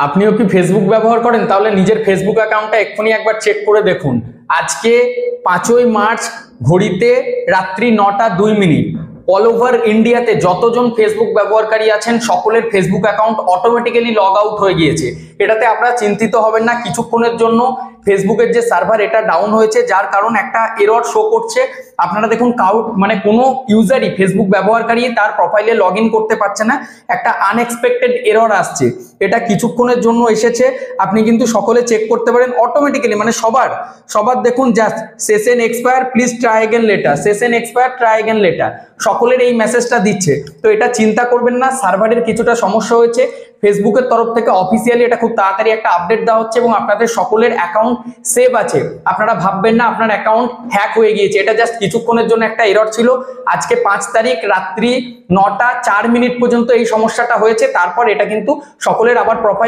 আপনিও কি ফেসবুক ব্যবহার করেন? তাহলে নিজের ফেসবুক অ্যাকাউন্টটা এক্ষুনি একবার চেক করে দেখুন। আজকে 5ই মার্চ ঘড়িতে রাত্রি 9টা 2 মিনিট অল ওভার ইন্ডিয়াতে যতজন ফেসবুক ব্যবহারকারী আছেন সকলের Facebook account automatically log out হয়ে গিয়েছে। এটাতে আপনারা চিন্তিত হবেন না, কিছুক্ষণের জন্য ফেসবুকের যে সার্ভার এটা ডাউন হয়েছে, যার কারণ একটা এরর শো করছে। আপনারা দেখুন মানে কোনো ইউজারই ফেসবুক ব্যবহারকারী তার প্রোফাইলে লগ ইন করতে পারছে না, একটা আনএক্সপেক্টেড এরর আসছে। এটা কিছুক্ষণের জন্য এসেছে, আপনি কিন্তু সকলে চেক করতে পারেন অটোমেটিক্যালি, মানে সবার দেখুন just session expire please try again letter, session expire try again letter, সকলের এই মেসেজটা দিচ্ছে। তো এটা চিন্তা করবেন না, সার্ভারের কিছুটা সমস্যা হয়েছে, ফেসবুকের তরফ থেকে অফিসিয়ালি এটা খুব তাড়াতাড়ি একটা আপডেট দেওয়া হচ্ছে এবং আপনাদের সকলের অ্যাকাউন্ট সেভ আছে। আপনারা ভাববেন না আপনার অ্যাকাউন্ট হ্যাক হয়ে গিয়েছে, এটা জাস্ট কিছুক্ষণের জন্য একটা এরর ছিল। আজকে 5 তারিখ রাত্রি 9টা 4 মিনিট পর্যন্ত এই সমস্যাটা হয়েছে, তারপর এটা কিন্তু সকলের আবার প্রোফাইল